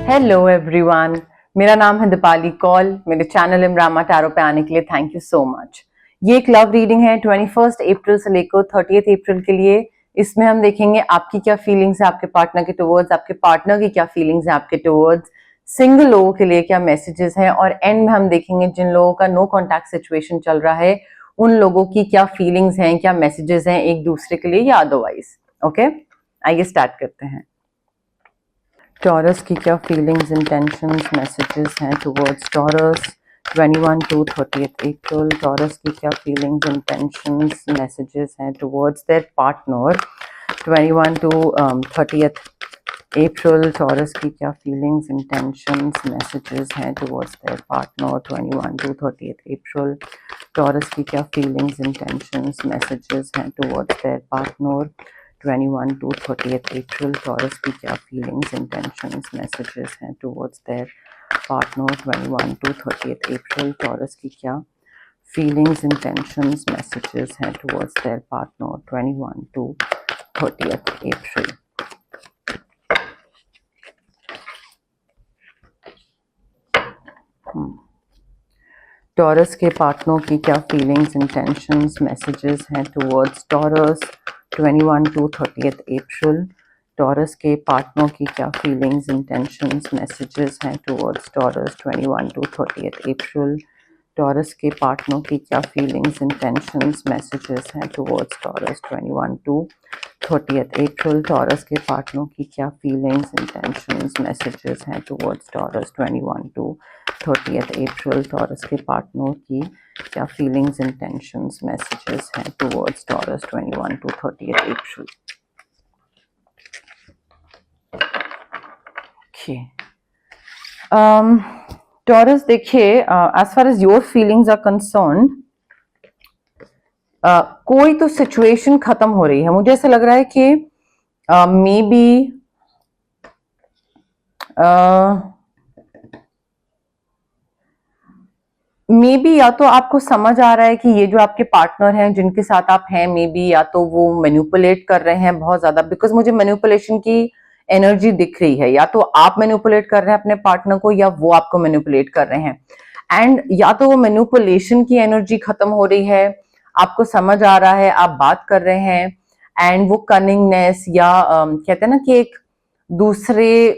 Hello everyone, मेरा नाम है दीपाली कौल। मेरे चैनल इमरामा टैरो पे आने के लिए थैंक यू सो मच। ये एक लव रीडिंग है 21 अप्रैल से लेकर 30 अप्रैल के लिए। इसमें हम देखेंगे आपकी क्या फीलिंग्स है आपके पार्टनर के टुवर्ड्स, आपके पार्टनर की क्या फीलिंग्स है आपके टुवर्ड्स, सिंगल लोगों के लिए क्या मैसेजेस हैं, और एंड में हम देखेंगे जिन लोगों का नो कॉन्टैक्ट सिचुएशन चल रहा है उन लोगों की क्या फीलिंग्स हैं, क्या मैसेजेस हैं एक दूसरे के लिए या अदरवाइज। ओके, आइए स्टार्ट करते हैं। टॉरस की क्या फीलिंग्स, इंटेंशंस, मैसेजेस हैं towards Taurus 21 to 30th April. Taurus की क्या फीलिंग्स, इंटेंशंस, मैसेजेस हैं towards their partner 21 to 30th April. Taurus की क्या फीलिंग्स, इंटेंशंस, मैसेजेस हैं towards their partner 21 to 30th April. Taurus की क्या फीलिंग्स, इंटेंशंस, मैसेजेस हैं towards their partner 21 to 30th April. Taurus की क्या फीलिंग्स, इंटेंशंस, मैसेजेस हैं towards their partner 21 to 30th April. Taurus की क्या फीलिंग्स, इंटेंशंस, मैसेजेस हैं towards their partner 21 to 30th April. Taurus के पार्टनर की क्या फीलिंग्स, इंटेंशंस, मैसेजेस हैं towards Taurus 21 to 30th April. Taurus के पार्टनर की क्या फीलिंग्स, इंटेंशंस, मैसेजेस हैं towards Taurus 21 to 30th April. Taurus के पार्टनर की क्या फीलिंग्स, इंटेंशंस, मैसेजेस हैं towards Taurus 21 to 30th April. Taurus के पार्टनर की क्या फीलिंग्स, इंटेंशंस, मैसेजेस हैं towards Taurus 21 to 30th April. Taurus के पार्टनर की क्या फीलिंग्स, इंटेंशंस, मैसेजेस हैं towards Taurus 21 to 30th April. Okay, Taurus देखिए, as far as your feelings are concerned, कोई तो सिचुएशन खत्म हो रही है। मुझे ऐसा लग रहा है कि मे बी या तो आपको समझ आ रहा है कि ये जो आपके पार्टनर हैं जिनके साथ आप हैं, मे बी या तो वो मैनिपुलेट कर रहे हैं बहुत ज्यादा, बिकॉज मुझे मैनिपुलेशन की एनर्जी दिख रही है। या तो आप मैनिपुलेट कर रहे हैं अपने पार्टनर को या वो आपको मैनिपुलेट कर रहे हैं। एंड या तो वो मैनिपुलेशन की एनर्जी खत्म हो रही है, आपको समझ आ रहा है, आप बात कर रहे हैं, एंड वो कनिंगनेस या कहते हैं ना कि एक दूसरे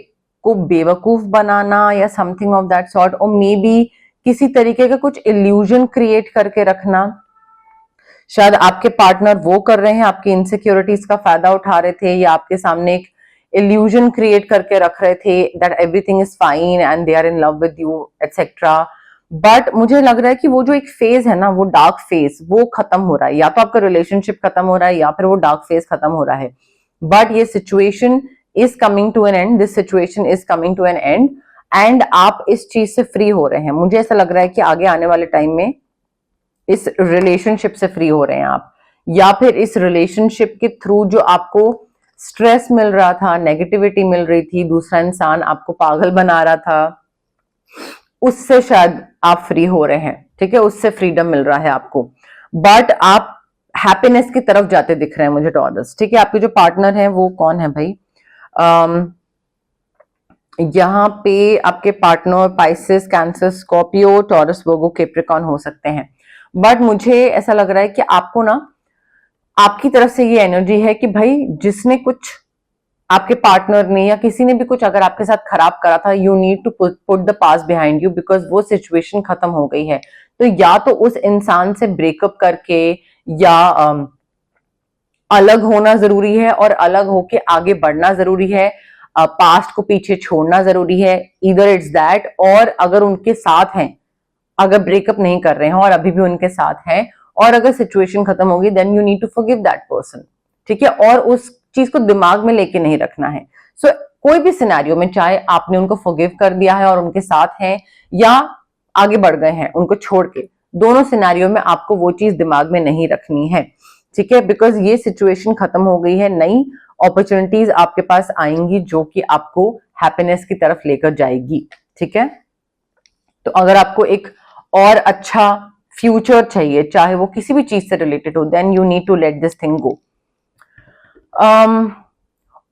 को बेवकूफ बनाना या समथिंग ऑफ दैट सॉर्ट, और मे बी किसी तरीके का कुछ इल्यूजन क्रिएट करके रखना। शायद आपके पार्टनर वो कर रहे हैं, आपकी इनसिक्योरिटीज का फायदा उठा रहे थे, या आपके सामने एक इल्यूजन क्रिएट करके रख रहे थे that everything is fine and they are in love with you etcetera. But मुझे लग रहा है कि वो जो एक फेज है ना, वो डार्क फेज, वो खत्म हो रहा है। या तो आपका रिलेशनशिप खत्म हो रहा है या फिर वो डार्क फेज खत्म हो रहा है। बट ये situation is coming to an end, this situation is coming to an end, and आप इस चीज से फ्री हो रहे हैं। मुझे ऐसा लग रहा है कि आगे आने वाले टाइम में इस रिलेशनशिप से फ्री हो रहे हैं आप, या फिर इस रिलेशनशिप के थ्रू जो आपको स्ट्रेस मिल रहा था, नेगेटिविटी मिल रही थी, दूसरा इंसान आपको पागल बना रहा था, उससे शायद आप फ्री हो रहे हैं। ठीक है, उससे फ्रीडम मिल रहा है आपको। बट आप हैप्पीनेस की तरफ जाते दिख रहे हैं मुझे टॉरस। ठीक है, आपके जो पार्टनर है वो कौन है भाई? यहाँ पे आपके partner Pisces, Cancer, Scorpio, Taurus, Virgo, Capricorn हो सकते हैं। बट मुझे ऐसा लग रहा है कि आपको ना, आपकी तरफ से ये एनर्जी है कि भाई जिसने कुछ, आपके पार्टनर ने या किसी ने भी कुछ अगर आपके साथ खराब करा था, you need to put the past behind you, because वो सिचुएशन खत्म हो गई है। तो या तो उस इंसान से ब्रेकअप करके या अलग होना जरूरी है, और अलग होके आगे बढ़ना जरूरी है, पास्ट को पीछे छोड़ना जरूरी है। इधर इट्स दैट, और अगर उनके साथ हैं, अगर ब्रेकअप नहीं कर रहे हैं और अभी भी उनके साथ हैं, और अगर सिचुएशन खत्म होगी, then you need to forgive that person. ठीक है, और उस चीज को दिमाग में लेके नहीं रखना है। सो कोई भी सिनेरियो में, चाहे आपने उनको फॉरगिव कर दिया है और उनके साथ हैं, या आगे बढ़ गए हैं उनको छोड़ के, दोनों सिनेरियो में आपको वो चीज दिमाग में नहीं रखनी है। ठीक है, बिकॉज ये सिचुएशन खत्म हो गई है, नई अपॉर्चुनिटीज आपके पास आएंगी जो कि आपको हैप्पीनेस की तरफ लेकर जाएगी। ठीक है, तो अगर आपको एक और अच्छा फ्यूचर चाहिए, चाहे वो किसी भी चीज से रिलेटेड हो, then you need to let this thing go.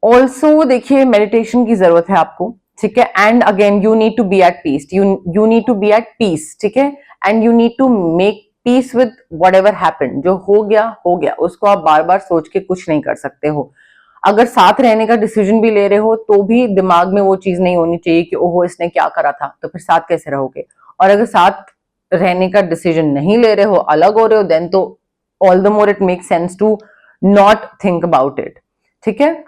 Also देखिए, मेडिटेशन की जरूरत है आपको। ठीक है। And again you need to be at peace, you need to be at peace, ठीक है। And you need to make peace with whatever happen, जो हो गया, उसको आप बार बार सोच के कुछ नहीं कर सकते हो। अगर साथ रहने का डिसीजन भी ले रहे हो तो भी दिमाग में वो चीज नहीं होनी चाहिए कि ओहो इसने क्या करा था, तो फिर साथ कैसे रहोगे। और अगर साथ रहने का डिसीजन नहीं ले रहे हो, अलग हो रहे हो, देन तो all the more it make sense to not think about it, ठीक है।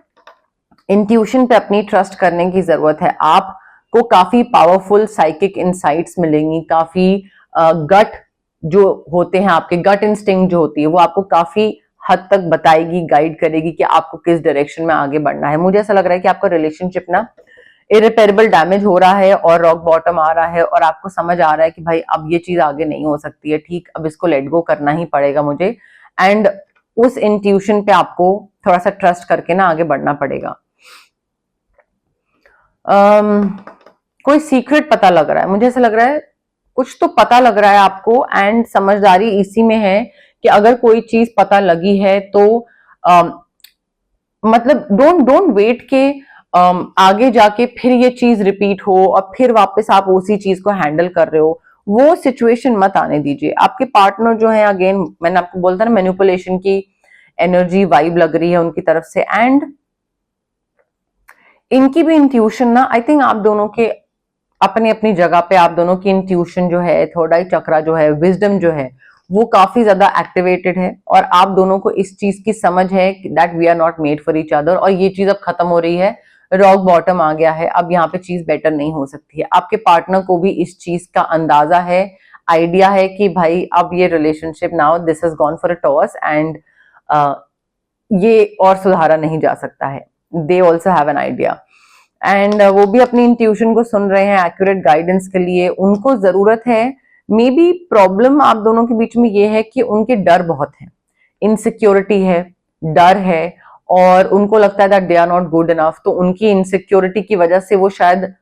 इंट्यूशन पे अपनी ट्रस्ट करने की जरूरत है। आपको काफी पावरफुल साइकिक इंसाइट्स मिलेंगी, काफी गट जो होते हैं, आपके गट इंस्टिंक्ट जो होती है वो आपको काफी हद तक बताएगी, गाइड करेगी कि आपको किस डायरेक्शन में आगे बढ़ना है। मुझे ऐसा लग रहा है कि आपका रिलेशनशिप ना इरिपेरेबल डैमेज हो रहा है और रॉक बॉटम आ रहा है, और आपको समझ आ रहा है कि भाई अब ये चीज आगे नहीं हो सकती है, ठीक, अब इसको लेट गो करना ही पड़ेगा मुझे। एंड उस इंट्यूशन पे आपको थोड़ा सा ट्रस्ट करके ना आगे बढ़ना पड़ेगा। कोई सीक्रेट पता लग रहा है, मुझे ऐसा लग रहा है कुछ तो पता लग रहा है आपको, एंड समझदारी इसी में है कि अगर कोई चीज पता लगी है तो मतलब डोंट वेट के आगे जाके फिर ये चीज रिपीट हो और फिर वापस आप उसी चीज को हैंडल कर रहे हो, वो सिचुएशन मत आने दीजिए। आपके पार्टनर जो है, अगेन मैंने आपको बोलता ना, मैनिपुलेशन की एनर्जी वाइब लग रही है उनकी तरफ से, एंड इनकी भी इंट्यूशन ना, आई थिंक आप दोनों के अपनी अपनी जगह पे, आप दोनों की इंट्यूशन जो है, थर्ड आई चक्रा जो है, विजडम जो है, वो काफी ज्यादा एक्टिवेटेड है, और आप दोनों को इस चीज की समझ है that we are not made for each other, और ये चीज अब खत्म हो रही है, रॉक बॉटम आ गया है, अब यहाँ पे चीज बेटर नहीं हो सकती है। आपके पार्टनर को भी इस चीज का अंदाजा है, आइडिया है कि भाई अब ये relationship now this has gone for a toss, and ये और सुधारा नहीं जा सकता है। They also have an idea, and वो भी अपनी इंट्यूशन को सुन रहे हैं एक्यूरेट गाइडेंस के लिए। उनको जरूरत है, मे बी प्रॉब्लम आप दोनों के बीच में ये है कि उनके डर बहुत है, इनसिक्योरिटी है, डर है, और उनको लगता है that they are not good enough, तो उनकी इनसिक्योरिटी की वजह से वो शायद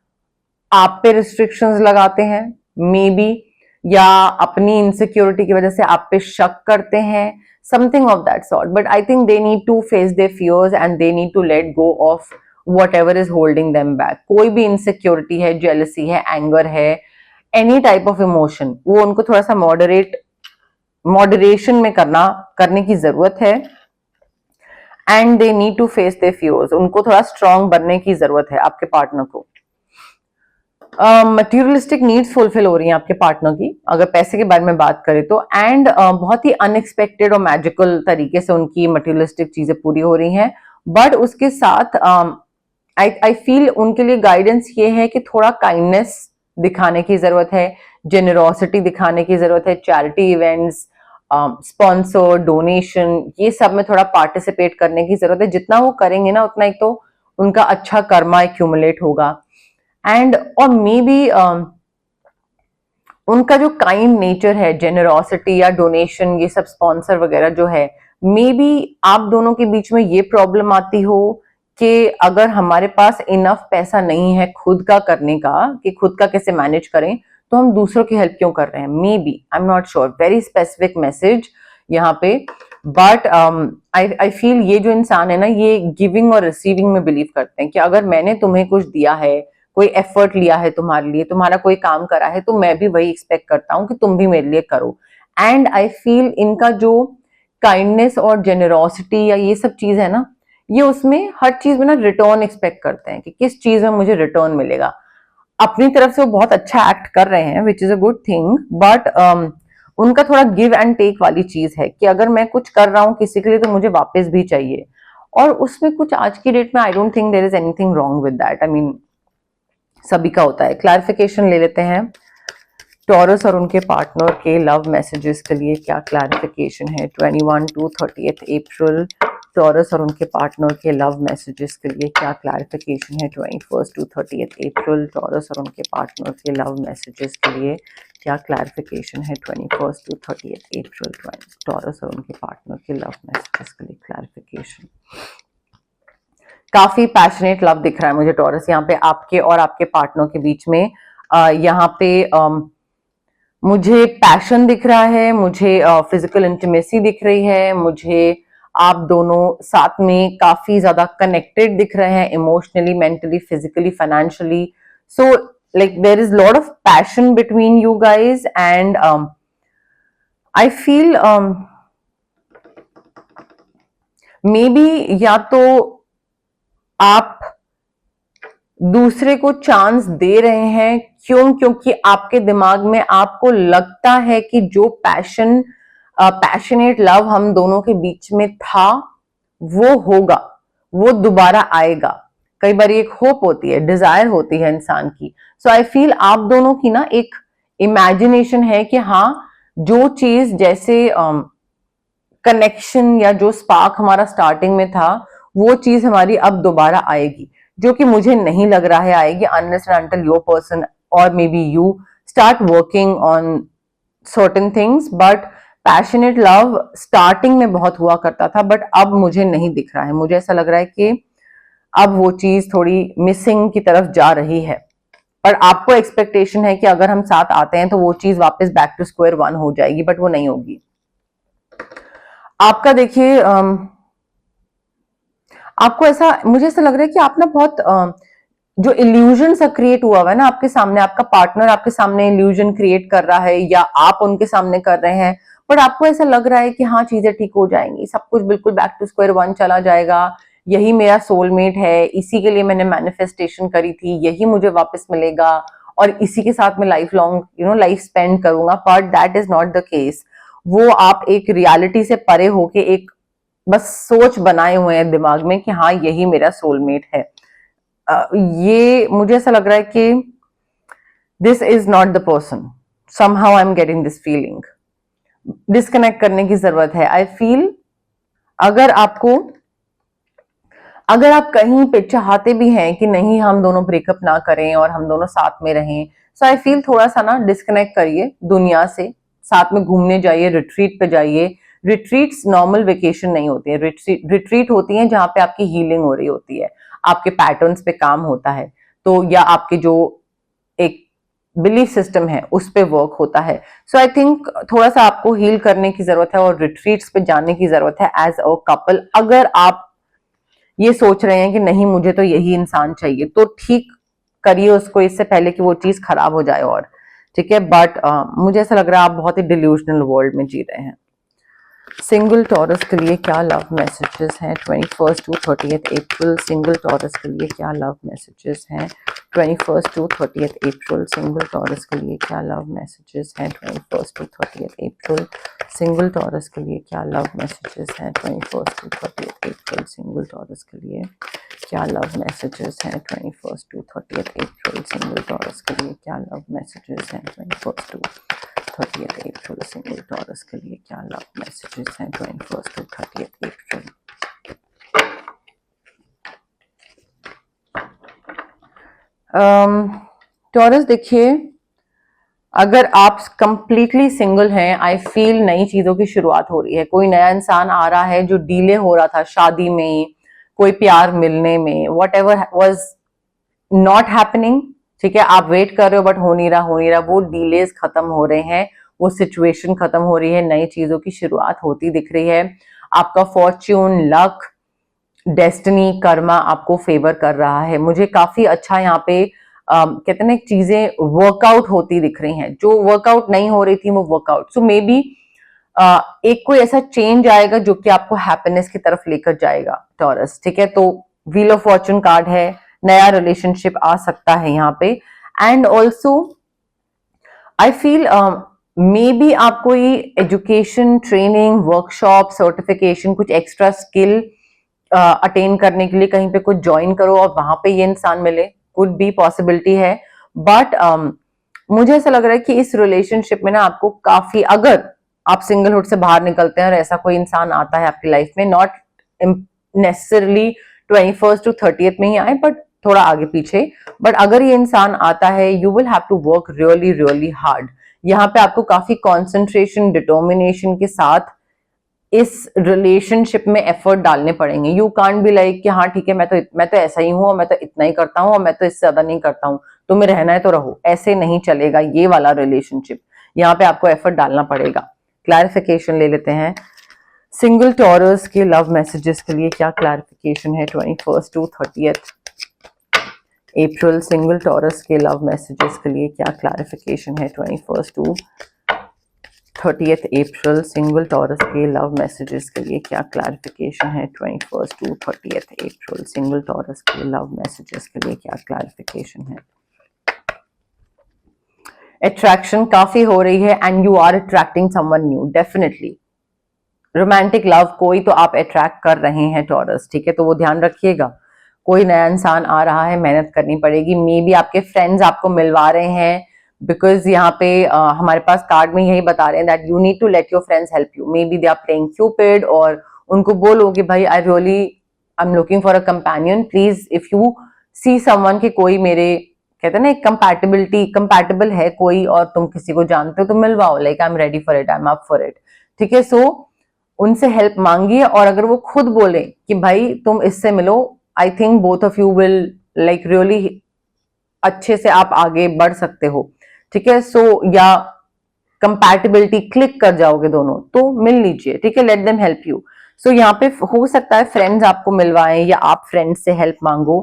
आप पे रिस्ट्रिक्शंस लगाते हैं, मे बी, या अपनी इनसिक्योरिटी की वजह से आप पे शक करते हैं, something of that sort. But I think they need to face their fears and they need to let go of whatever is holding them back। कोई भी इनसिक्योरिटी है, जेलसी है, एंगर है, एनी टाइप ऑफ इमोशन, वो उनको थोड़ा सा moderation में करने की जरूरत है, and they need to face their fears. उनको थोड़ा स्ट्रांग बनने की जरूरत है आपके पार्टनर को। मटेरियलिस्टिक नीड्स फुलफिल हो रही हैं आपके पार्टनर की, अगर पैसे के बारे में बात करें तो, एंड बहुत ही अनएक्सपेक्टेड और मैजिकल तरीके से उनकी मटेरियलिस्टिक चीजें पूरी हो रही हैं। बट उसके साथ आई फील उनके लिए गाइडेंस ये है कि थोड़ा काइंडनेस दिखाने की जरूरत है, जेनरोसिटी दिखाने की जरूरत है, चैरिटी इवेंट्स, स्पॉन्सर, डोनेशन, ये सब में थोड़ा पार्टिसिपेट करने की जरूरत है। जितना वो करेंगे ना, उतना एक तो उनका अच्छा कर्मा एक्यूमुलेट होगा, एंड और मे बी उनका जो काइंड नेचर है, जेनरोसिटी या डोनेशन, ये सब स्पॉन्सर वगैरह जो है, मे बी आप दोनों के बीच में ये प्रॉब्लम आती हो कि अगर हमारे पास इनफ पैसा नहीं है खुद का करने का, कि खुद का कैसे मैनेज करें, तो हम दूसरों की हेल्प क्यों कर रहे हैं। May be, I am not sure, very specific message यहाँ पे। बट आई फील ये जो इंसान है ना, ये गिविंग और रिसीविंग में बिलीव करते हैं कि अगर मैंने तुम्हें कुछ दिया है, कोई एफर्ट लिया है तुम्हारे लिए, तुम्हारा कोई काम करा है, तो मैं भी वही एक्सपेक्ट करता हूं कि तुम भी मेरे लिए करो। एंड आई फील इनका जो काइंडनेस और जेनरोसिटी या ये सब चीज है ना, ये उसमें हर चीज में ना रिटर्न एक्सपेक्ट करते हैं कि किस चीज में मुझे रिटर्न मिलेगा। अपनी तरफ से वो बहुत अच्छा एक्ट कर रहे हैं, which is a good thing, but उनका थोड़ा गिव एंड टेक वाली चीज है कि अगर मैं कुछ कर रहा हूं किसी के लिए तो मुझे वापस भी चाहिए, और उसमें कुछ आज की डेट में I don't think there is anything wrong with that. I mean सभी का होता है। क्लैरिफिकेशन ले लेते हैं, टॉरस और उनके पार्टनर के लव मैसेजेस के लिए क्या क्लैरिफिकेशन है 21 to 30 अप्रैल। टॉरस और उनके पार्टनर के लव मैसेजेस के लिए क्या क्लैरिफिकेशन है 21 to 30 अप्रैल। टॉरस और उनके पार्टनर के लव मैसेजेस के लिए क्या क्लैरिफिकेशन है 21 to 30 अप्रैल। टॉरस और उनके पार्टनर के लव मैसेजेस के लिए क्लैरिफिकेशन। काफी पैशनेट लव दिख रहा है मुझे टॉरस यहाँ पे, आपके और आपके पार्टनर के बीच में। यहाँ पे मुझे पैशन दिख रहा है, मुझे फिजिकल इंटीमेसी दिख रही है, मुझे आप दोनों साथ में काफी ज्यादा कनेक्टेड दिख रहे हैं, emotionally, mentally, physically, financially. So like there is a lot of passion between you guys, and I feel maybe या तो आप दूसरे को चांस दे रहे हैं, क्योंकि आपके दिमाग में आपको लगता है कि जो पैशनेट लव हम दोनों के बीच में था वो होगा, वो दोबारा आएगा. कई बार एक होप होती है, डिजायर होती है इंसान की. सो आई फील आप दोनों की ना एक इमेजिनेशन है कि हाँ, जो चीज जैसे कनेक्शन या जो स्पार्क हमारा स्टार्टिंग में था वो चीज हमारी अब दोबारा आएगी, जो कि मुझे नहीं लग रहा है आएगी unless and until your person और maybe you start working on certain things. But passionate love starting में बहुत हुआ करता था, बट अब मुझे नहीं दिख रहा है. मुझे ऐसा लग रहा है कि अब वो चीज थोड़ी मिसिंग की तरफ जा रही है. पर आपको एक्सपेक्टेशन है कि अगर हम साथ आते हैं तो वो चीज वापस बैक टू स्क्वायर वन हो जाएगी, बट वो नहीं होगी. आपका देखिए आपको ऐसा, मुझे ऐसा लग रहा है कि आप ना बहुत जो इल्यूजन सा क्रिएट हुआ है ना आपके सामने, आपका पार्टनर आपके सामने इल्यूजन क्रिएट कर रहा है या आप उनके सामने कर रहे हैं, बट आपको ऐसा लग रहा है कि हाँ चीजें ठीक हो जाएंगी, सब कुछ बिल्कुल बैक टू स्क्वायर वन चला जाएगा, यही मेरा सोलमेट है, इसी के लिए मैंने मैनिफेस्टेशन करी थी, यही मुझे वापस मिलेगा और इसी के साथ मैं लाइफ लॉन्ग लाइफ स्पेंड करूंगा. But that is not the case. वो आप एक रियलिटी से परे होके एक बस सोच बनाए हुए हैं दिमाग में कि हाँ यही मेरा सोलमेट है. ये मुझे ऐसा लग रहा है कि this is not the person. Somehow I am getting this feeling. Disconnect करने की जरूरत है. आई फील अगर आप कहीं पे चाहते भी हैं कि नहीं हम दोनों ब्रेकअप ना करें और हम दोनों साथ में रहें, सो आई फील थोड़ा सा ना डिस्कनेक्ट करिए दुनिया से, साथ में घूमने जाइए, रिट्रीट पे जाइए. रिट्रीट्स नॉर्मल वेकेशन नहीं होती है, रिट्रीट होती है जहां पे आपकी हीलिंग हो रही होती है, आपके पैटर्न्स पे काम होता है, तो या आपके जो एक बिलीफ सिस्टम है उस पे वर्क होता है. सो आई थिंक थोड़ा सा आपको हील करने की जरूरत है और रिट्रीट्स पे जाने की जरूरत है एज अ कपल. अगर आप ये सोच रहे हैं कि नहीं मुझे तो यही इंसान चाहिए, तो ठीक करिए उसको इससे पहले कि वो चीज खराब हो जाए. और ठीक है, बट मुझे ऐसा लग रहा है आप बहुत ही डिल्यूजनल वर्ल्ड में जी रहे हैं. सिंगल टॉरस के लिए क्या लव मैसेजेस हैं 21 टू 30 अप्रैल? सिंगल टॉरस के लिए क्या लव मैसेजेस हैं 21 टू 30 अप्रैल? सिंगल टॉरस के लिए क्या लव मैसेजेस हैं 21 टू 30 अप्रैल? सिंगल टॉरस के लिए क्या लव मैसेजेस हैं 21 टू 30 अप्रैल? सिंगल टॉरस के लिए क्या लव मैसेजेस हैं 21 टू 30 अप्रैल? सिंगल टॉरस के लिए क्या लव मैसेजेस हैं 21 टू 30 अप्रैल? सिंगल टॉरस के लिए क्या लव मैसेजेस हैं 21 टू 30 अप्रैल? टॉरस देखिए, अगर आप कंप्लीटली सिंगल हैं, आई फील नई चीजों की शुरुआत हो रही है. कोई नया इंसान आ रहा है जो डिले हो रहा था शादी में, कोई प्यार मिलने में, what ever was not happening. ठीक है, आप वेट कर रहे हो बट हो नहीं रहा. वो डिलेज खत्म हो रहे हैं, वो सिचुएशन खत्म हो रही है, नई चीजों की शुरुआत होती दिख रही है. आपका फॉर्च्यून, लक, डेस्टिनी, कर्मा आपको फेवर कर रहा है. मुझे काफी अच्छा यहाँ पे कहते हैं ना चीजें वर्कआउट होती दिख रही हैं. जो वर्कआउट नहीं हो रही थी वो वर्कआउट. सो मे बी एक कोई ऐसा चेंज आएगा जो कि आपको हैप्पीनेस की तरफ लेकर जाएगा टॉरस. ठीक है, तो व्हील ऑफ फॉर्च्यून कार्ड है, नया रिलेशनशिप आ सकता है यहाँ पे. And also I feel may be आप कोई एजुकेशन, ट्रेनिंग, वर्कशॉप, सर्टिफिकेशन, कुछ एक्स्ट्रा स्किल अटेन करने के लिए कहीं पे कुछ ज्वाइन करो और वहां पे ये इंसान मिले. कुड बी पॉसिबिलिटी है. बट मुझे ऐसा लग रहा है कि इस रिलेशनशिप में ना आपको काफी, अगर आप सिंगलहुड से बाहर निकलते हैं और ऐसा कोई इंसान आता है आपकी लाइफ में, नॉट नेसेसरली 21 टू 30 में ही आए, बट थोड़ा आगे पीछे, बट अगर ये इंसान आता है, you will have to work really really hard. यहाँ पे आपको काफी कॉन्सेंट्रेशन, डिटर्मिनेशन के साथ इस रिलेशनशिप में एफर्ट डालने पड़ेंगे. यू कांट बी लाइक कि हाँ ठीक है, मैं तो ऐसा ही हूँ और मैं तो इतना ही करता हूँ और मैं तो इससे ज्यादा नहीं करता हूँ, तुम्हें रहना है तो रहो. ऐसे नहीं चलेगा ये वाला रिलेशनशिप. यहाँ पे आपको एफर्ट डालना पड़ेगा. क्लैरिफिकेशन ले लेते हैं. सिंगल टॉरस के लव मैसेजेस के लिए क्या क्लैरिफिकेशन है 21st to 30th April? Single taurus के लव मैसेजेस के लिए क्या क्लैरिफिकेशन है 21st to 30th April? Single taurus के लव मैसेजेस के लिए क्या क्लैरिफिकेशन है 21st to 30th April? Single taurus के लव मैसेजेस के लिए क्या क्लैरिफिकेशन है? अट्रैक्शन काफी हो रही है and you are attracting someone new, definitely romantic love कोई तो आप अट्रैक्ट कर रहे हैं टॉरस, ठीक है? तो वो ध्यान रखिएगा, कोई नया इंसान आ रहा है, मेहनत करनी पड़ेगी। मे बी आपके फ्रेंड्स आपको मिलवा रहे हैं, बिकॉज यहाँ पे हमारे पास कार्ड में यही बता रहे हैं that you need to let your friends help you. Maybe they are playing cupid, और उनको बोलो कि भाई I am looking for a companion, please if you see someone कि कोई मेरे, कहते हैं ना, एक कंपैटिबल है कोई और तुम किसी को जानते हो तो मिलवाओ, like I am ready for it, I am up for it, ठीक है? सो उनसे हेल्प मांगिए, और अगर वो खुद बोले कि भाई तुम इससे मिलो, I think both of you will like really अच्छे से आप आगे बढ़ सकते हो, ठीक है? सो या कंपैटिबिलिटी क्लिक कर जाओगे दोनों, तो मिल लीजिए, ठीक है? Let them help you. So यहाँ पे हो सकता है फ्रेंड्स आपको मिलवाएं या आप फ्रेंड्स से हेल्प मांगो,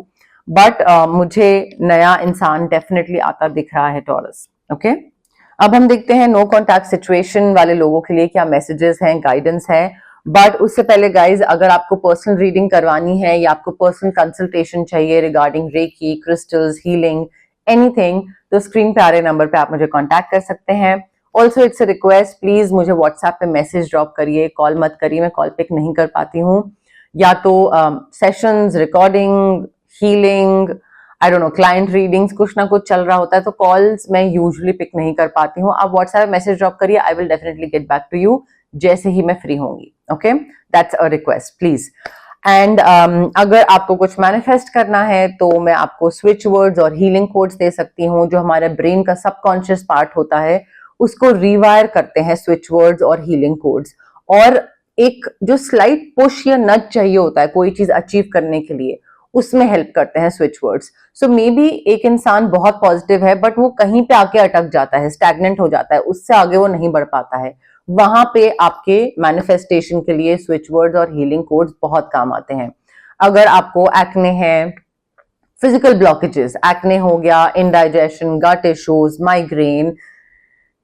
बट मुझे नया इंसान डेफिनेटली आता दिख रहा है टॉरस, ओके? अब हम देखते हैं नो कॉन्टैक्ट सिचुएशन वाले लोगों के लिए क्या मैसेजेस हैं, गाइडेंस है। बट उससे पहले गाइज, अगर आपको पर्सनल रीडिंग करवानी है या आपको पर्सनल कंसल्टेशन चाहिए regarding reiki, crystals, healing, anything, तो स्क्रीन पे आ रहे नंबर पे आप मुझे कांटेक्ट कर सकते हैं। Also it's a request, please मुझे व्हाट्सएप पे मैसेज ड्रॉप करिए, कॉल मत करिए, मैं कॉल पिक नहीं कर पाती हूँ। या तो sessions, recording, healing, I don't know, client readings, कुछ ना कुछ चल रहा होता है, तो कॉल्स मैं यूजुअली पिक नहीं कर पाती हूँ। आप व्हाट्सएप मैसेज ड्रॉप करिए, I will definitely get back to you जैसे ही मैं फ्री होंगी, okay? That's a request please. And अगर आपको कुछ मैनिफेस्ट करना है तो मैं आपको स्विच वर्ड्स और हीलिंग कोड्स दे सकती हूँ, जो हमारे ब्रेन का सबकॉन्शियस पार्ट होता है उसको रिवायर करते हैं स्विच वर्ड्स और हीलिंग कोड्स। और एक जो स्लाइट पुश या नच चाहिए होता है कोई चीज अचीव करने के लिए, उसमें हेल्प करते हैं switch words. So may be एक इंसान बहुत पॉजिटिव है बट वो कहीं पे आके अटक जाता है, स्टैग्नेंट हो जाता है, उससे आगे वो नहीं बढ़ पाता है, वहां पे आपके मैनिफेस्टेशन के लिए स्विच वर्ड्स और हीलिंग कोड्स बहुत काम आते हैं। अगर आपको एक्ने है, फिजिकल ब्लॉकेजेस, एक्ने हो गया, इंडाइजेशन, गट इश्यूज, माइग्रेन,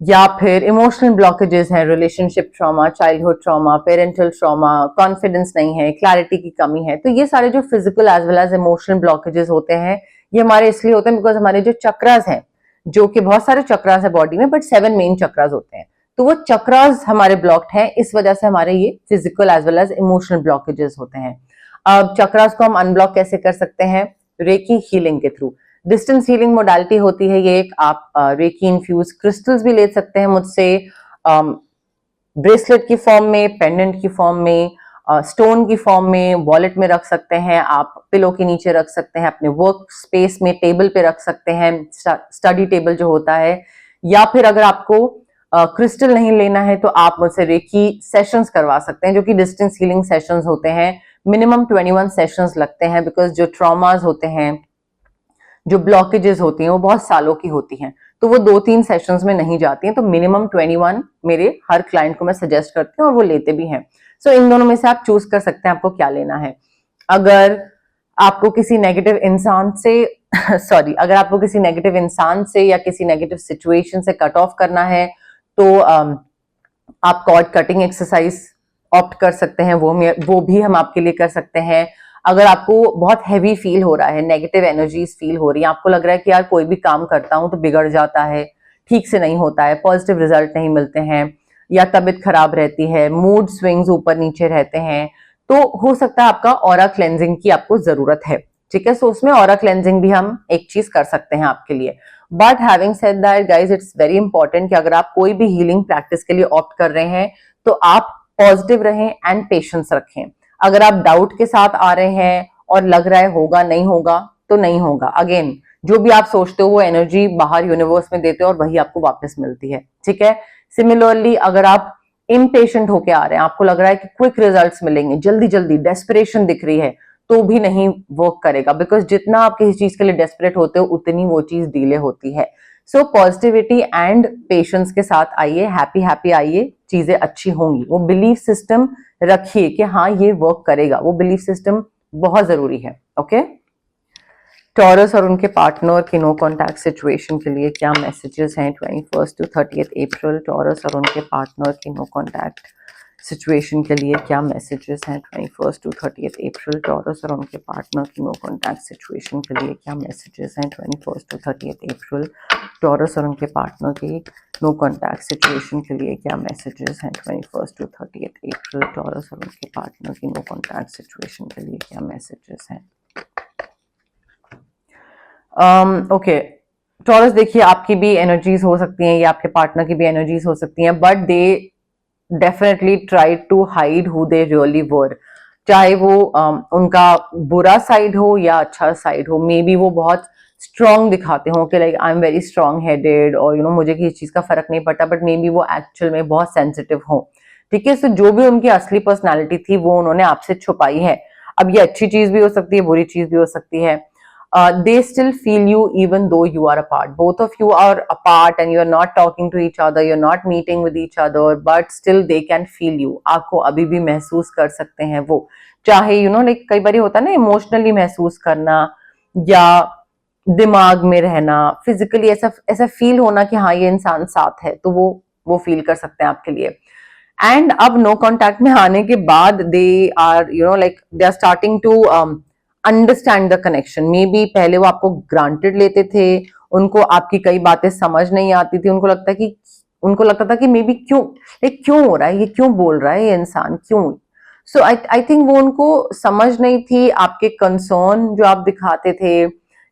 या फिर इमोशनल ब्लॉकेजेस हैं, relationship trauma, childhood trauma, parental trauma, confidence नहीं है, क्लैरिटी की कमी है, तो ये सारे जो physical as well as emotional blockages होते हैं, ये हमारे इसलिए होते हैं बिकॉज हमारे जो चक्रास हैं, जो कि बहुत सारे चक्रास है बॉडी में, बट 7 मेन चक्रास होते हैं, तो वो चक्रास हमारे ब्लॉक्ड हैं, इस वजह से हमारे ये physical as well as emotional blockages होते हैं। अब चक्रास को हम अनब्लॉक कैसे कर सकते हैं? रेकी हीलिंग के थ्रू। डिस्टेंस हीलिंग मोडालिटी होती है ये एक, आप रेकी इन्फ्यूज क्रिस्टल्स भी ले सकते हैं मुझसे, ब्रेसलेट की फॉर्म में, पेंडेंट की फॉर्म में, स्टोन की फॉर्म में, वॉलेट में रख सकते हैं, आप पिलो के नीचे रख सकते हैं, अपने वर्क स्पेस में टेबल पे रख सकते हैं, स्टडी टेबल जो होता है, या फिर अगर आपको क्रिस्टल नहीं लेना है तो आप मुझसे रेकी सेशंस करवा सकते हैं, जो कि डिस्टेंस हीलिंग सेशंस होते हैं। मिनिमम 21 सेशंस लगते हैं, बिकॉज जो ट्रॉमास होते हैं, जो ब्लॉकेजेस होती हैं, वो बहुत सालों की होती हैं, तो वो 2-3 सेशंस में नहीं जाती हैं, तो मिनिमम 21 मेरे हर क्लाइंट को मैं सजेस्ट करती हूँ और वो लेते भी हैं। सो इन दोनों में से आप चूज कर सकते हैं आपको क्या लेना है। अगर आपको किसी नेगेटिव इंसान से सॉरी, अगर आपको किसी नेगेटिव इंसान से या किसी नेगेटिव सिचुएशन से कट ऑफ करना है तो आप कॉर्ड कटिंग एक्सरसाइज ऑप्ट कर सकते हैं, वो भी हम आपके लिए कर सकते हैं। अगर आपको बहुत हैवी फील हो रहा है, नेगेटिव एनर्जीज फील हो रही है, आपको लग रहा है कि यार कोई भी काम करता हूं तो बिगड़ जाता है, ठीक से नहीं होता है, पॉजिटिव रिजल्ट नहीं मिलते हैं, या तबीयत खराब रहती है, मूड स्विंग्स ऊपर नीचे रहते हैं, तो हो सकता है आपका ऑरा क्लेंजिंग की आपको जरूरत है, ठीक है? सो उसमें ऑरा क्लेंजिंग भी हम एक चीज कर सकते हैं आपके लिए। But having said that guys, it's very important कि अगर आप कोई भी हीलिंग प्रैक्टिस के लिए ऑप्ट कर रहे हैं तो आप पॉजिटिव रहें एंड पेशेंस रखें। अगर आप डाउट के साथ आ रहे हैं और लग रहा है होगा नहीं होगा, तो नहीं होगा। अगेन, जो भी आप सोचते हो वो एनर्जी बाहर यूनिवर्स में देते हो और वही आपको वापस मिलती है, ठीक है? सिमिलरली अगर आप इम्पेशेंट होके आ रहे हैं, आपको लग रहा है कि क्विक रिजल्ट्स मिलेंगे, जल्दी जल्दी डेस्परेशन दिख रही है, तो भी नहीं वर्क करेगा, बिकॉज जितना आप किसी चीज के लिए डेस्परेट होते हो उतनी वो चीज डिले होती है। सो पॉजिटिविटी एंड पेशेंस के साथ आइए, हैप्पी हैप्पी आइए, चीजें अच्छी होंगी। वो बिलीफ सिस्टम रखिए कि हाँ ये वर्क करेगा, वो बिलीफ सिस्टम बहुत जरूरी है। ओके, टॉरस और उनके पार्टनर की नो कॉन्टैक्ट सिचुएशन के लिए क्या मैसेजेस हैं 21 to 30 अप्रैल? टॉरस और उनके पार्टनर की नो कॉन्टैक्ट सिचुएशन के लिए क्या मैसेजेस हैं 21 to 30 अप्रैल? टॉरस और उनके पार्टनर की नो कॉन्टैक्ट सिचुएशन के लिए क्या मैसेजेस हैं 21 to 30 अप्रैल? टॉरस और उनके पार्टनर की नो कॉन्टैक्ट सिचुएशन के लिए क्या मैसेजेस हैं 21 to 30 अप्रैल? टॉरस और उनके पार्टनर की नो कॉन्टैक्ट सिचुएशन के लिए क्या मैसेजेस हैं? ओके, टॉरस देखिए, आपकी भी एनर्जीज हो सकती हैं या आपके पार्टनर की भी एनर्जीज हो सकती हैं, but they definitely try to hide who they really were. चाहे वो उनका बुरा साइड हो या अच्छा साइड हो, मे बी वो बहुत स्ट्रांग दिखाते हो कि like I am very strong headed और यू नो मुझे किसी चीज का फर्क नहीं पड़ता, बट मे बी वो एक्चुअल में बहुत सेंसिटिव हो। ठीक है, सो जो भी उनकी असली पर्सनैलिटी थी वो उन्होंने आपसे छुपाई है। अब ये अच्छी चीज भी हो सकती है, बुरी चीज भी हो सकती है। They still feel you even though you are apart. Both of you are apart and you are not talking to each other, you're not meeting with each other, but still they can feel you. आपको अभी भी महसूस कर सकते हैं वो, चाहे you know like कई बार होता है ना इमोशनली महसूस करना या दिमाग में रहना, फिजिकली ऐसा ऐसा फील होना कि हाँ ये इंसान साथ है, तो वो फील कर सकते हैं आपके लिए। एंड अब नो कॉन्टैक्ट में आने के बाद they are you know like they are starting to understand the connection. Maybe पहले वो आपको ग्रांटेड लेते थे, उनको आपकी कई बातें समझ नहीं आती थी, उनको लगता था कि मे बी क्यों हो रहा है, ये क्यों बोल रहा है ये इंसान, क्यों। सो आई थिंक वो उनको समझ नहीं थी आपके कंसर्न जो आप दिखाते थे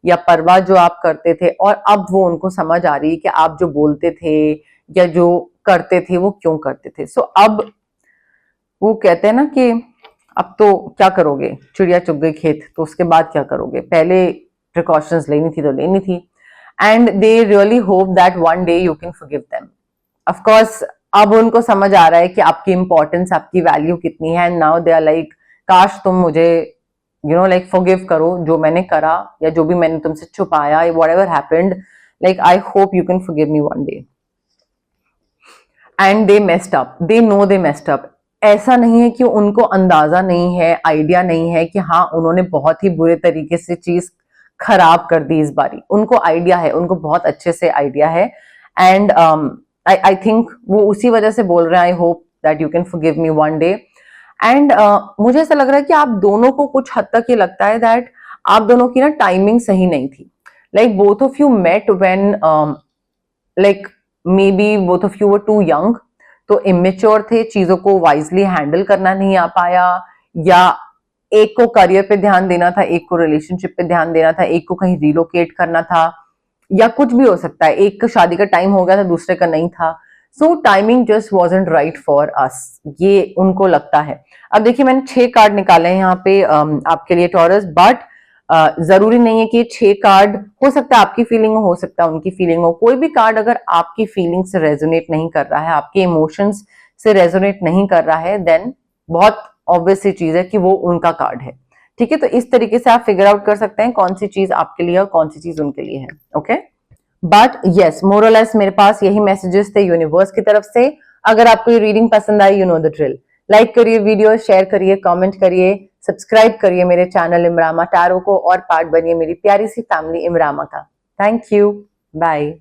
या परवाह जो आप करते थे, और अब वो उनको समझ आ रही है कि आप जो बोलते थे या जो करते थे वो क्यों करते थे। सो अब वो कहते हैं ना कि अब तो क्या करोगे, चिड़िया चुग गई खेत, तो उसके बाद क्या करोगे, पहले प्रिकॉशंस लेनी थी तो लेनी थी। And they really hope that one day you can forgive them. Of course अब उनको समझ आ रहा है कि आपकी इंपॉर्टेंस, आपकी वैल्यू कितनी है। नाउ दे आर लाइक काश तुम मुझे यू नो लाइक फॉरगिव करो, जो मैंने करा या जो भी मैंने तुमसे छुपाया, whatever happened, like I hope you can forgive me one day. And they messed up, they know they messed up. ऐसा नहीं है कि उनको अंदाजा नहीं है, आइडिया नहीं है कि हाँ उन्होंने बहुत ही बुरे तरीके से चीज खराब कर दी इस बारी। उनको आइडिया है, उनको बहुत अच्छे से आइडिया है। एंड आई थिंक वो उसी वजह से बोल रहे हैं I hope that you can forgive me one day. And मुझे ऐसा लग रहा है कि आप दोनों को कुछ हद तक ये लगता है दैट आप दोनों की ना टाइमिंग सही नहीं थी। Like both of you met when like maybe both of you were too young, तो इमेच्योर थे, चीजों को वाइजली हैंडल करना नहीं आ पाया, या एक को करियर पे ध्यान देना था, एक को रिलेशनशिप पे ध्यान देना था, एक को कहीं रिलोकेट करना था, या कुछ भी हो सकता है, एक का शादी का टाइम हो गया था दूसरे का नहीं था। So timing just wasn't right for us, ये उनको लगता है। अब देखिए मैंने 6 कार्ड निकाले हैं यहाँ पे आपके लिए टॉरस, बट जरूरी नहीं है कि 6 कार्ड, हो सकता है आपकी फीलिंग हो सकता है उनकी फीलिंग हो। कोई भी कार्ड अगर आपकी फीलिंग से रेजोनेट नहीं कर रहा है, आपके इमोशंस से रेजोनेट नहीं कर रहा है, देन बहुत ऑब्वियस सी चीज है कि वो उनका कार्ड है। ठीक है, तो इस तरीके से आप फिगर आउट कर सकते हैं कौन सी चीज आपके लिए और कौन सी चीज उनके लिए है। ओके, बट यस मोरलेस मेरे पास यही मैसेजेस थे यूनिवर्स की तरफ से। अगर आपको ये रीडिंग पसंद आई, you know the drill, like करिए वीडियो, शेयर करिए, कमेंट करिए, सब्सक्राइब करिए मेरे चैनल इमरामा टैरो को, और पार्ट बनिए मेरी प्यारी सी फैमिली इमरामा का। Thank you, bye.